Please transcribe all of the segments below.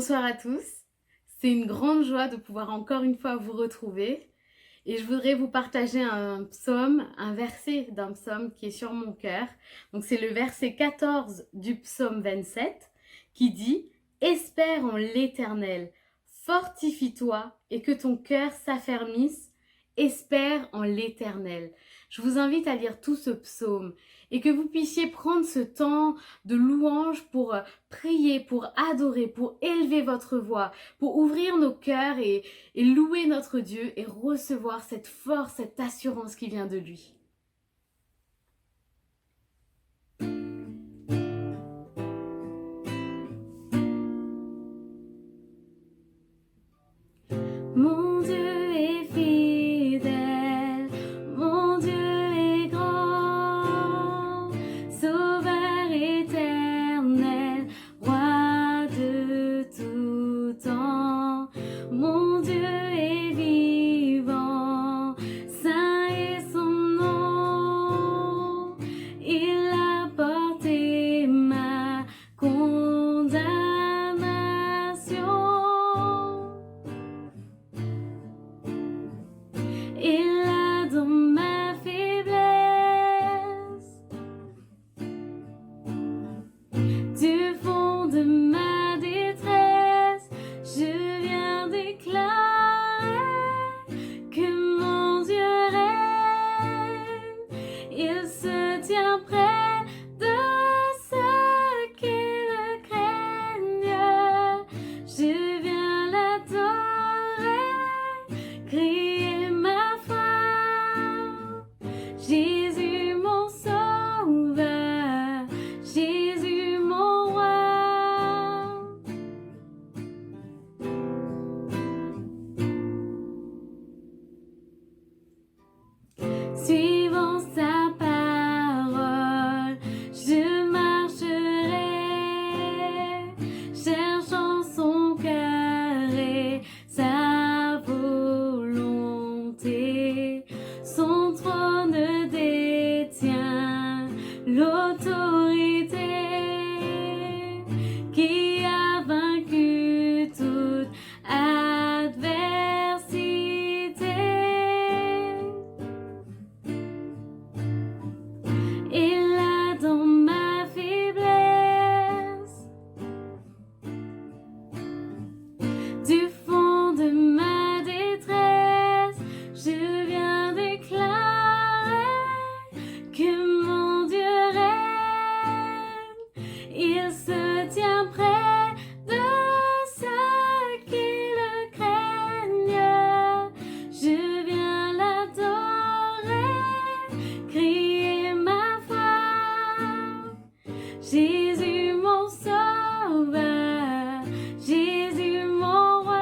Bonsoir à tous, c'est une grande joie de pouvoir encore une fois vous retrouver et je voudrais vous partager un psaume, un verset d'un psaume qui est sur mon cœur. Donc c'est le verset 14 du psaume 27 qui dit « Espère en l'Éternel, fortifie-toi et que ton cœur s'affermisse, espère en l'Éternel ». Je vous invite à lire tout ce psaume et que vous puissiez prendre ce temps de louange pour prier, pour adorer, pour élever votre voix, pour ouvrir nos cœurs et louer notre Dieu et recevoir cette force, cette assurance qui vient de lui. Mon Dieu est fidèle, mon Dieu est grand, Sauveur éternel, Roi de tout temps. Mon Dieu est vivant, saint est son nom, il a porté ma condamnation. Et là dans ma faiblesse, du fond de ma détresse, je viens déclarer que mon Dieu règne. Il se tient près de ceux qui le craignent. Je viens l'adorer, crier ma foi. Jésus mon sauveur, Jésus mon roi. Suivant sa parole, je marcherai, cherchant son cœur et sa volonté. Son trône détient l'autorité qui a vaincu toute adversité. Et là dans ma faiblesse, du fond de ma détresse, je viens déclarer que mon Dieu règne. Il se tient près de ceux qui le craignent. Je viens l'adorer, crier ma foi. Jésus mon sauveur, Jésus mon roi.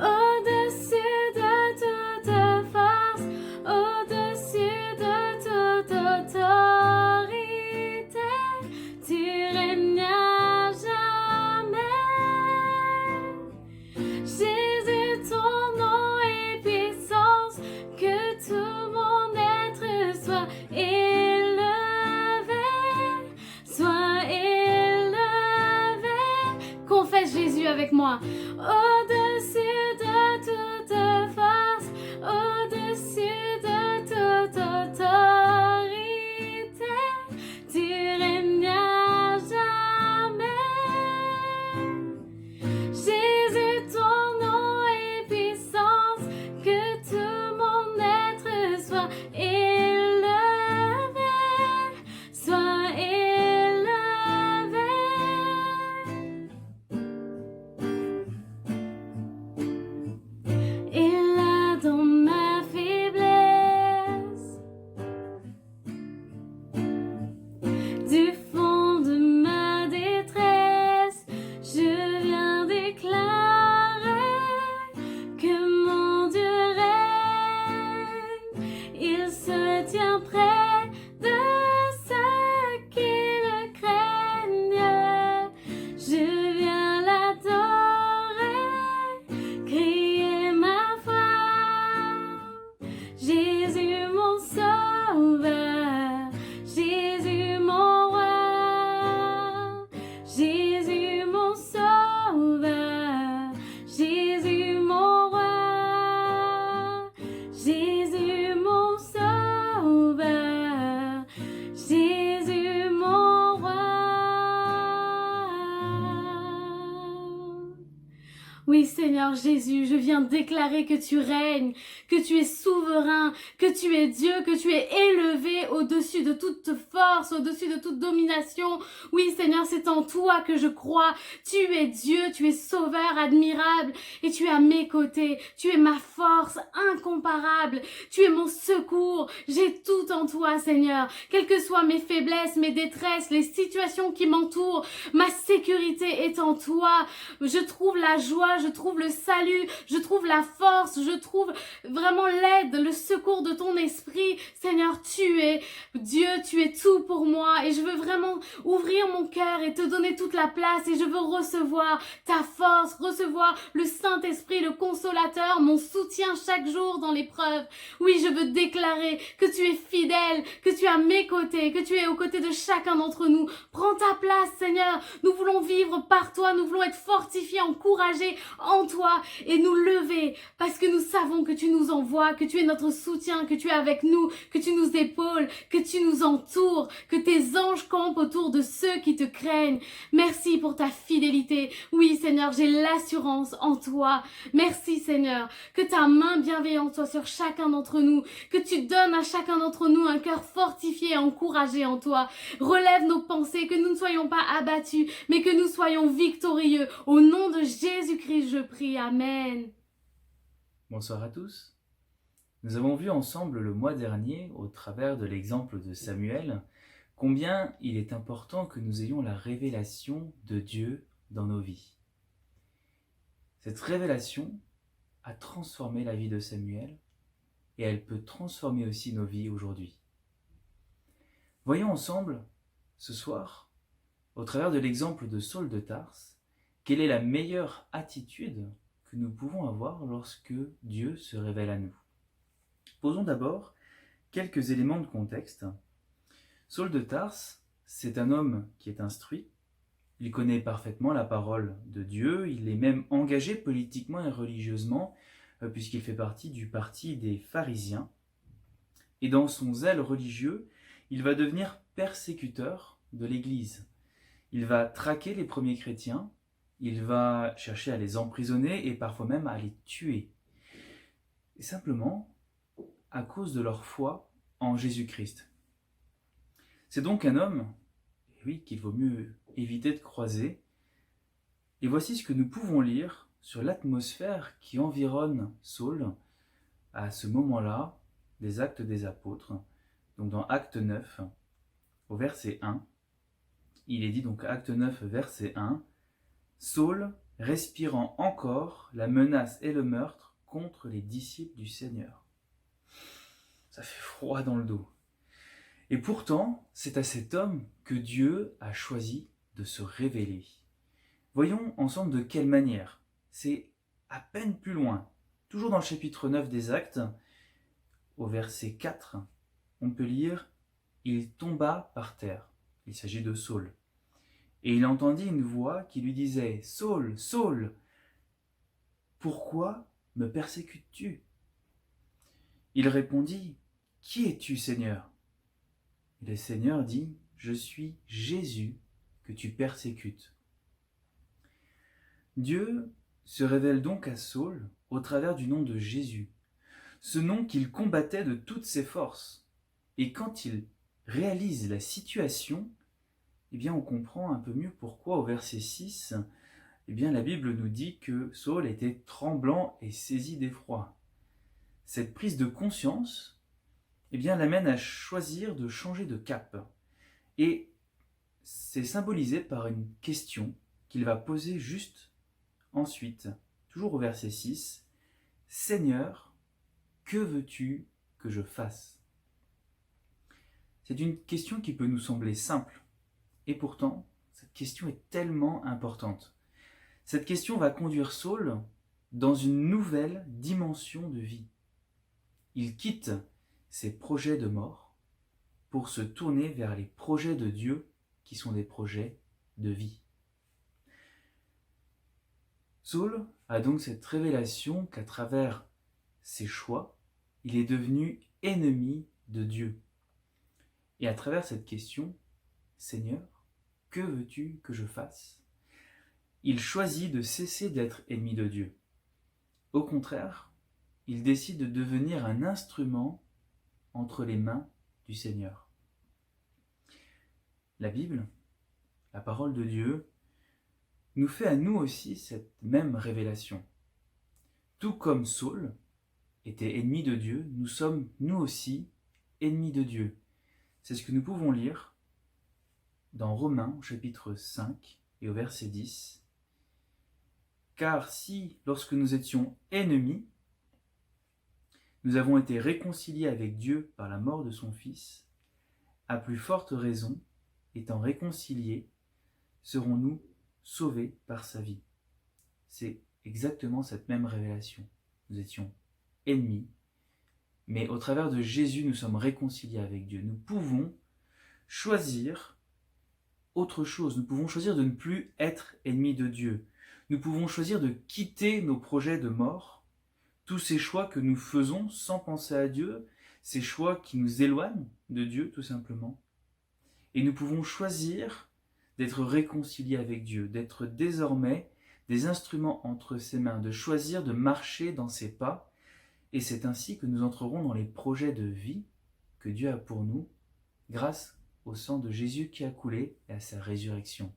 Au-dessus de toute force, au-dessus de toute autorité, tu règnes à jamais. Jésus, ton nom est puissance, que tout mon être soit élevé, soit élevé. Confesse Jésus avec moi. Au-dessus de toute force, au-dessus de toute autorité, tu règnes à jamais. Jésus, ton nom est puissance, que tout mon être soit élevé, soit élevé. Et là dans ma faiblesse, Oui, Seigneur Jésus, je viens déclarer que tu règnes, que tu es souverain, que tu es Dieu, que tu es élevé au-dessus de toute force, au-dessus de toute domination. Oui, Seigneur, c'est en toi que je crois. Tu es Dieu, tu es sauveur admirable et tu es à mes côtés. Tu es ma force incomparable. Tu es mon secours. J'ai tout en toi, Seigneur. Quelles que soient mes faiblesses, mes détresses, les situations qui m'entourent, ma sécurité est en toi. Je trouve la joie, je trouve le salut, je trouve la force, je trouve vraiment l'aide, le secours de ton esprit. Seigneur, tu es Dieu, tu es tout pour moi et je veux vraiment ouvrir mon cœur et te donner toute la place et je veux recevoir ta force, recevoir le Saint-Esprit, le consolateur, mon soutien chaque jour dans l'épreuve. Oui, je veux déclarer que tu es fidèle, que tu es à mes côtés, que tu es aux côtés de chacun d'entre nous. Prends ta place, Seigneur. Nous voulons vivre par toi, nous voulons être fortifiés, encouragés en toi et nous lever parce que nous savons que tu nous envoies, que tu es notre soutien, que tu es avec nous, que tu nous épaules, que tu nous entoures, que tes anges campent autour de ceux qui te craignent. Merci pour ta fidélité. Oui, Seigneur, j'ai l'assurance en toi. Merci, Seigneur, que ta main bienveillante soit sur chacun d'entre nous, que tu donnes à chacun d'entre nous un cœur fortifié et encouragé en toi. Relève nos pensées, que nous ne soyons pas abattus, mais que nous soyons victorieux. Au nom de Jésus-Christ, je prie. Amen. Bonsoir à tous. Nous avons vu ensemble le mois dernier, au travers de l'exemple de Samuel, combien il est important que nous ayons la révélation de Dieu dans nos vies. Cette révélation a transformé la vie de Samuel et elle peut transformer aussi nos vies aujourd'hui. Voyons ensemble, ce soir, au travers de l'exemple de Saul de Tarse, quelle est la meilleure attitude que nous pouvons avoir lorsque Dieu se révèle à nous. Posons d'abord quelques éléments de contexte. Saul de Tarse, c'est un homme qui est instruit, il connaît parfaitement la parole de Dieu, il est même engagé politiquement et religieusement, puisqu'il fait partie du parti des pharisiens. Et dans son zèle religieux, il va devenir persécuteur de l'Église. Il va traquer les premiers chrétiens, il va chercher à les emprisonner et parfois même à les tuer. Et simplement à cause de leur foi en Jésus-Christ. C'est donc un homme, oui, qu'il vaut mieux éviter de croiser. Et voici ce que nous pouvons lire sur l'atmosphère qui environne Saul à ce moment-là des Actes des Apôtres. Donc dans Acte 9, au verset 1, il est dit donc Acte 9, verset 1, Saul respirant encore la menace et le meurtre contre les disciples du Seigneur. Ça fait froid dans le dos. Et pourtant, c'est à cet homme que Dieu a choisi de se révéler. Voyons ensemble de quelle manière. C'est à peine plus loin. Toujours dans le chapitre 9 des Actes, au verset 4, on peut lire « Il tomba par terre ». Il s'agit de Saul. Et il entendit une voix qui lui disait « Saul, Saul, pourquoi me persécutes-tu » Il répondit « Qui es-tu, Seigneur » Et le Seigneur dit « Je suis Jésus que tu persécutes ». Dieu se révèle donc à Saul au travers du nom de Jésus, ce nom qu'il combattait de toutes ses forces. Et quand il réalise la situation, eh bien on comprend un peu mieux pourquoi au verset 6, eh bien la Bible nous dit que Saul était tremblant et saisi d'effroi. Cette prise de conscience, eh bien l'amène à choisir de changer de cap. Et c'est symbolisé par une question qu'il va poser juste ensuite, toujours au verset 6, « Seigneur, que veux-tu que je fasse ?» C'est une question qui peut nous sembler simple, et pourtant, cette question est tellement importante. Cette question va conduire Saul dans une nouvelle dimension de vie. Il quitte ses projets de mort pour se tourner vers les projets de Dieu qui sont des projets de vie. Saul a donc cette révélation qu'à travers ses choix, il est devenu ennemi de Dieu. Et à travers cette question, Seigneur, que veux-tu que je fasse ? il choisit de cesser d'être ennemi de Dieu. Au contraire, il décide de devenir un instrument entre les mains du Seigneur. La Bible, la parole de Dieu, nous fait à nous aussi cette même révélation. Tout comme Saul était ennemi de Dieu, nous sommes nous aussi ennemis de Dieu. C'est ce que nous pouvons lire dans Romains au chapitre 5 et au verset 10. Car si, lorsque nous étions ennemis, nous avons été réconciliés avec Dieu par la mort de son Fils, à plus forte raison, étant réconciliés, serons-nous sauvés par sa vie. C'est exactement cette même révélation. Nous étions ennemis, mais au travers de Jésus, nous sommes réconciliés avec Dieu. Nous pouvons choisir autre chose. Nous pouvons choisir de ne plus être ennemis de Dieu. Nous pouvons choisir de quitter nos projets de mort, tous ces choix que nous faisons sans penser à Dieu, ces choix qui nous éloignent de Dieu tout simplement. Et nous pouvons choisir d'être réconciliés avec Dieu, d'être désormais des instruments entre ses mains, de choisir de marcher dans ses pas. Et c'est ainsi que nous entrerons dans les projets de vie que Dieu a pour nous, grâce au sang de Jésus qui a coulé et à sa résurrection.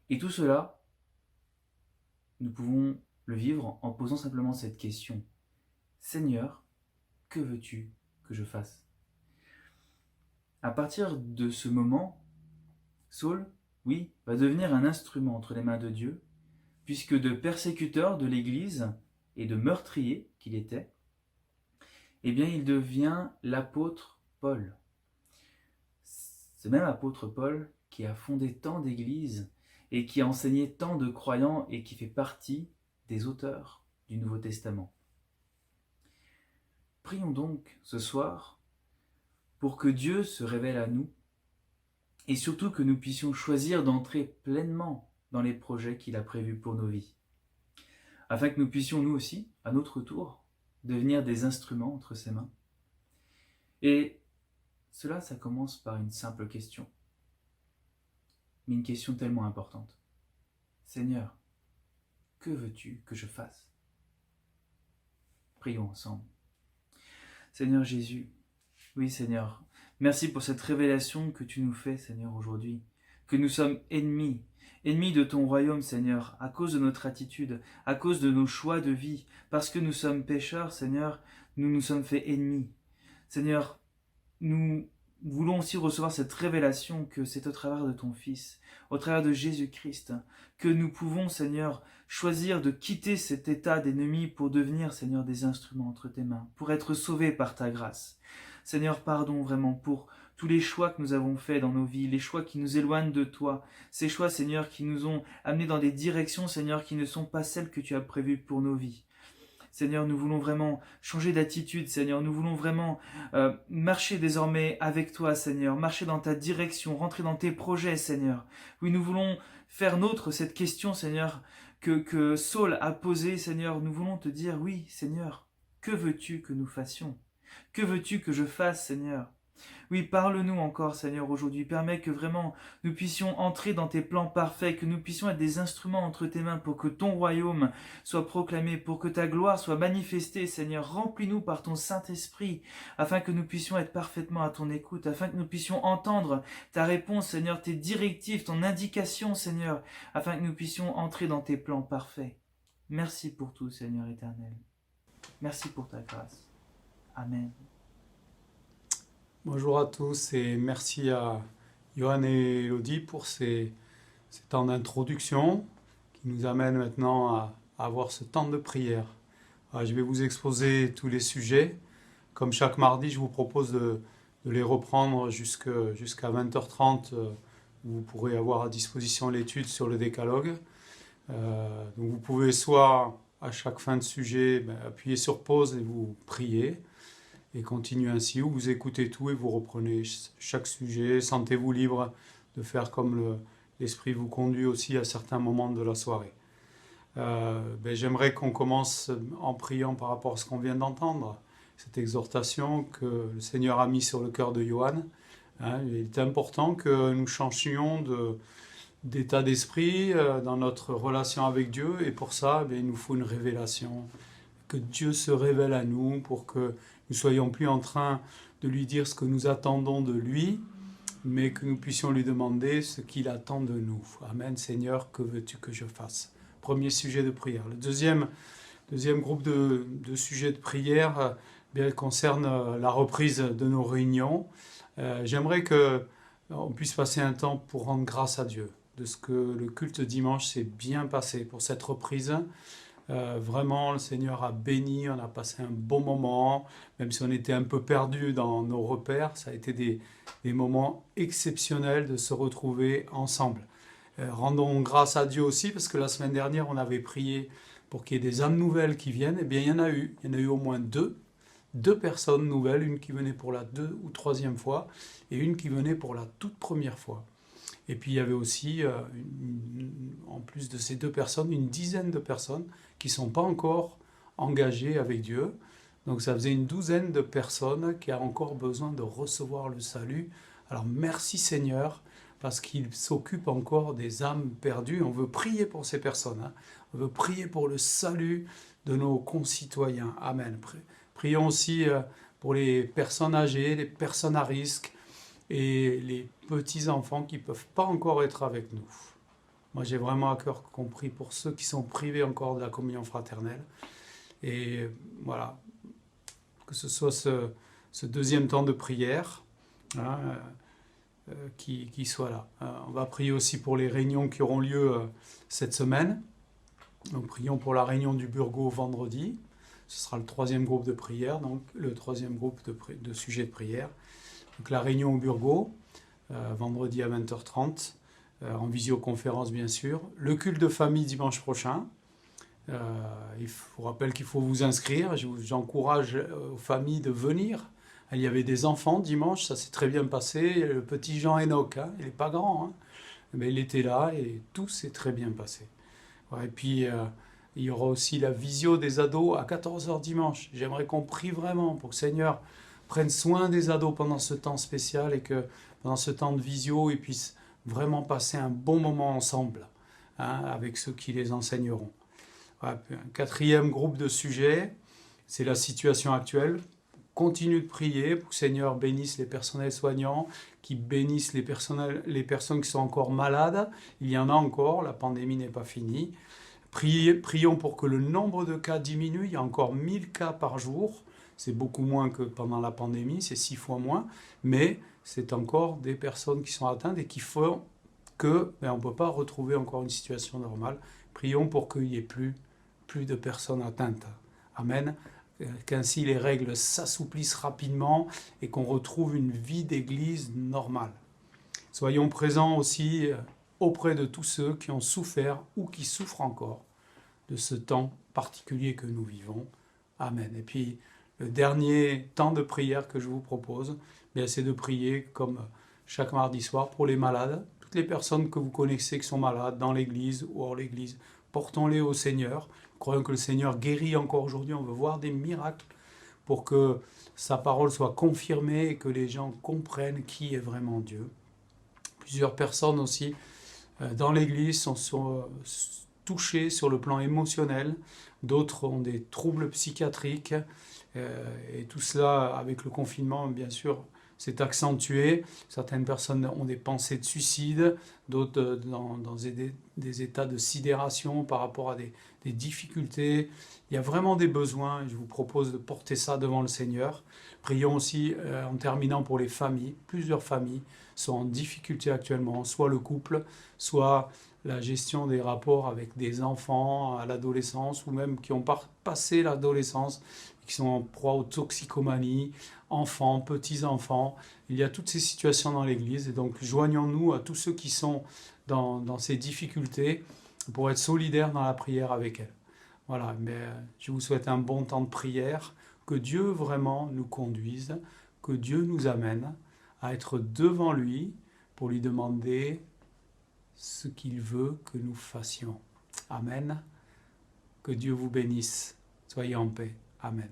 Et tout cela, nous pouvons le vivre en posant simplement cette question. Seigneur, que veux-tu que je fasse ? À partir de ce moment, Saul, oui, va devenir un instrument entre les mains de Dieu, puisque de persécuteur de l'Église et de meurtrier qu'il était, eh bien il devient l'apôtre Paul. Ce même apôtre Paul qui a fondé tant d'églises et qui a enseigné tant de croyants et qui fait partie des auteurs du Nouveau Testament. Prions donc ce soir pour que Dieu se révèle à nous et surtout que nous puissions choisir d'entrer pleinement dans les projets qu'il a prévus pour nos vies, afin que nous puissions nous aussi, à notre tour, devenir des instruments entre ses mains. Et cela, ça commence par une simple question, mais une question tellement importante. Seigneur, que veux-tu que je fasse ? Prions ensemble. Seigneur Jésus, oui Seigneur, merci pour cette révélation que tu nous fais, Seigneur, aujourd'hui, que nous sommes ennemis de ton royaume, Seigneur, à cause de notre attitude, à cause de nos choix de vie, parce que nous sommes pécheurs, Seigneur, nous nous sommes fait ennemis. Seigneur, nous voulons aussi recevoir cette révélation que c'est au travers de ton Fils, au travers de Jésus-Christ, que nous pouvons, Seigneur, choisir de quitter cet état d'ennemi pour devenir, Seigneur, des instruments entre tes mains, pour être sauvés par ta grâce. Seigneur, pardon vraiment pour tous les choix que nous avons faits dans nos vies, les choix qui nous éloignent de toi, ces choix, Seigneur, qui nous ont amenés dans des directions, Seigneur, qui ne sont pas celles que tu as prévues pour nos vies. Seigneur, nous voulons vraiment changer d'attitude, Seigneur. Nous voulons vraiment marcher désormais avec toi, Seigneur. Marcher dans ta direction, rentrer dans tes projets, Seigneur. Oui, nous voulons faire nôtre cette question, Seigneur, que Saul a posée, Seigneur. Nous voulons te dire, oui, Seigneur, que veux-tu que nous fassions ? Que veux-tu que je fasse, Seigneur ? Oui, parle-nous encore, Seigneur, aujourd'hui. Permets que vraiment nous puissions entrer dans tes plans parfaits, que nous puissions être des instruments entre tes mains pour que ton royaume soit proclamé, pour que ta gloire soit manifestée, Seigneur. Remplis-nous par ton Saint-Esprit, afin que nous puissions être parfaitement à ton écoute, afin que nous puissions entendre ta réponse, Seigneur, tes directives, ton indication, Seigneur, afin que nous puissions entrer dans tes plans parfaits. Merci pour tout, Seigneur éternel. Merci pour ta grâce. Amen. Bonjour à tous et merci à Johan et Elodie pour ces temps d'introduction qui nous amènent maintenant à avoir ce temps de prière. Alors, je vais vous exposer tous les sujets. Comme chaque mardi, je vous propose de les reprendre jusqu'à 20h30 où vous pourrez avoir à disposition l'étude sur le décalogue. Donc vous pouvez soit à chaque fin de sujet appuyer sur pause et vous prier et continuer ainsi, ou vous écoutez tout et vous reprenez chaque sujet. Sentez-vous libre de faire comme l'Esprit vous conduit aussi à certains moments de la soirée. J'aimerais qu'on commence en priant par rapport à ce qu'on vient d'entendre, cette exhortation que le Seigneur a mis sur le cœur de Johan. Il est important que nous changions d'état d'esprit dans notre relation avec Dieu. Et pour ça, il nous faut une révélation. Que Dieu se révèle à nous pour que nous ne soyons plus en train de lui dire ce que nous attendons de lui, mais que nous puissions lui demander ce qu'il attend de nous. Amen, Seigneur, que veux-tu que je fasse? Premier sujet de prière. Le deuxième groupe de sujets de prière concerne la reprise de nos réunions. J'aimerais qu'on puisse passer un temps pour rendre grâce à Dieu de ce que le culte dimanche s'est bien passé pour cette reprise. Vraiment, le Seigneur a béni, on a passé un bon moment, même si on était un peu perdu dans nos repères, ça a été des moments exceptionnels de se retrouver ensemble. Rendons grâce à Dieu aussi, parce que la semaine dernière, on avait prié pour qu'il y ait des âmes nouvelles qui viennent. Eh bien, il y en a eu au moins deux personnes nouvelles, une qui venait pour la 2e ou 3e fois, et une qui venait pour la toute première fois. Et puis il y avait aussi, en plus de ces 2 personnes, une dizaine de personnes qui ne sont pas encore engagées avec Dieu. Donc ça faisait une 12aine de personnes qui ont encore besoin de recevoir le salut. Alors merci Seigneur, parce qu'il s'occupe encore des âmes perdues. On veut prier pour ces personnes. Hein. On veut prier pour le salut de nos concitoyens. Amen. Prions aussi pour les personnes âgées, les personnes à risque, et les petits-enfants qui ne peuvent pas encore être avec nous. Moi, j'ai vraiment à cœur compris pour ceux qui sont privés encore de la communion fraternelle. Et voilà, que ce soit ce deuxième temps de prière hein, qui soit là. On va prier aussi pour les réunions qui auront lieu cette semaine. Donc, prions pour la réunion du Burgo vendredi. Ce sera le 3e groupe de prière, donc le 3e groupe de sujets de prière. Donc la réunion au Burgo, vendredi à 20h30, en visioconférence bien sûr. Le culte de famille dimanche prochain. Je vous rappelle qu'il faut vous inscrire. J'encourage aux familles de venir. Il y avait des enfants dimanche, ça s'est très bien passé. Le petit Jean Enoch, hein, il n'est pas grand, hein, mais il était là et tout s'est très bien passé. Ouais, et puis il y aura aussi la visio des ados à 14h dimanche. J'aimerais qu'on prie vraiment pour que le Seigneur prenne soin des ados pendant ce temps spécial et que pendant ce temps de visio, ils puissent vraiment passer un bon moment ensemble hein, avec ceux qui les enseigneront. Ouais, un 4e groupe de sujets, c'est la situation actuelle. Continue de prier pour que le Seigneur bénisse les personnels soignants, qui bénissent les personnes qui sont encore malades. Il y en a encore, la pandémie n'est pas finie. Prions pour que le nombre de cas diminue. Il y a encore 1000 cas par jour. C'est beaucoup moins que pendant la pandémie, c'est 6 fois moins. Mais c'est encore des personnes qui sont atteintes et qui font que on ne peut pas retrouver encore une situation normale. Prions pour qu'il n'y ait plus de personnes atteintes. Amen. Qu'ainsi les règles s'assouplissent rapidement et qu'on retrouve une vie d'église normale. Soyons présents aussi auprès de tous ceux qui ont souffert ou qui souffrent encore de ce temps particulier que nous vivons. Amen. Et puis, le dernier temps de prière que je vous propose, c'est de prier comme chaque mardi soir pour les malades. Toutes les personnes que vous connaissez qui sont malades dans l'église ou hors l'église, portons-les au Seigneur. Croyons que le Seigneur guérit encore aujourd'hui. On veut voir des miracles pour que sa parole soit confirmée et que les gens comprennent qui est vraiment Dieu. Plusieurs personnes aussi dans l'église sont touchées sur le plan émotionnel. D'autres ont des troubles psychiatriques. Et tout cela, avec le confinement, bien sûr, s'est accentué. Certaines personnes ont des pensées de suicide, d'autres dans des états de sidération par rapport à des difficultés. Il y a vraiment des besoins et je vous propose de porter ça devant le Seigneur. Prions aussi en terminant pour les familles. Plusieurs familles sont en difficulté actuellement, soit le couple, soit la gestion des rapports avec des enfants à l'adolescence ou même qui ont passé l'adolescence, qui sont en proie aux toxicomanies, enfants, petits-enfants. Il y a toutes ces situations dans l'Église et donc joignons-nous à tous ceux qui sont dans ces difficultés pour être solidaires dans la prière avec elles. Voilà, mais je vous souhaite un bon temps de prière, que Dieu vraiment nous conduise, que Dieu nous amène à être devant lui pour lui demander ce qu'il veut que nous fassions. Amen. Que Dieu vous bénisse. Soyez en paix. Amen.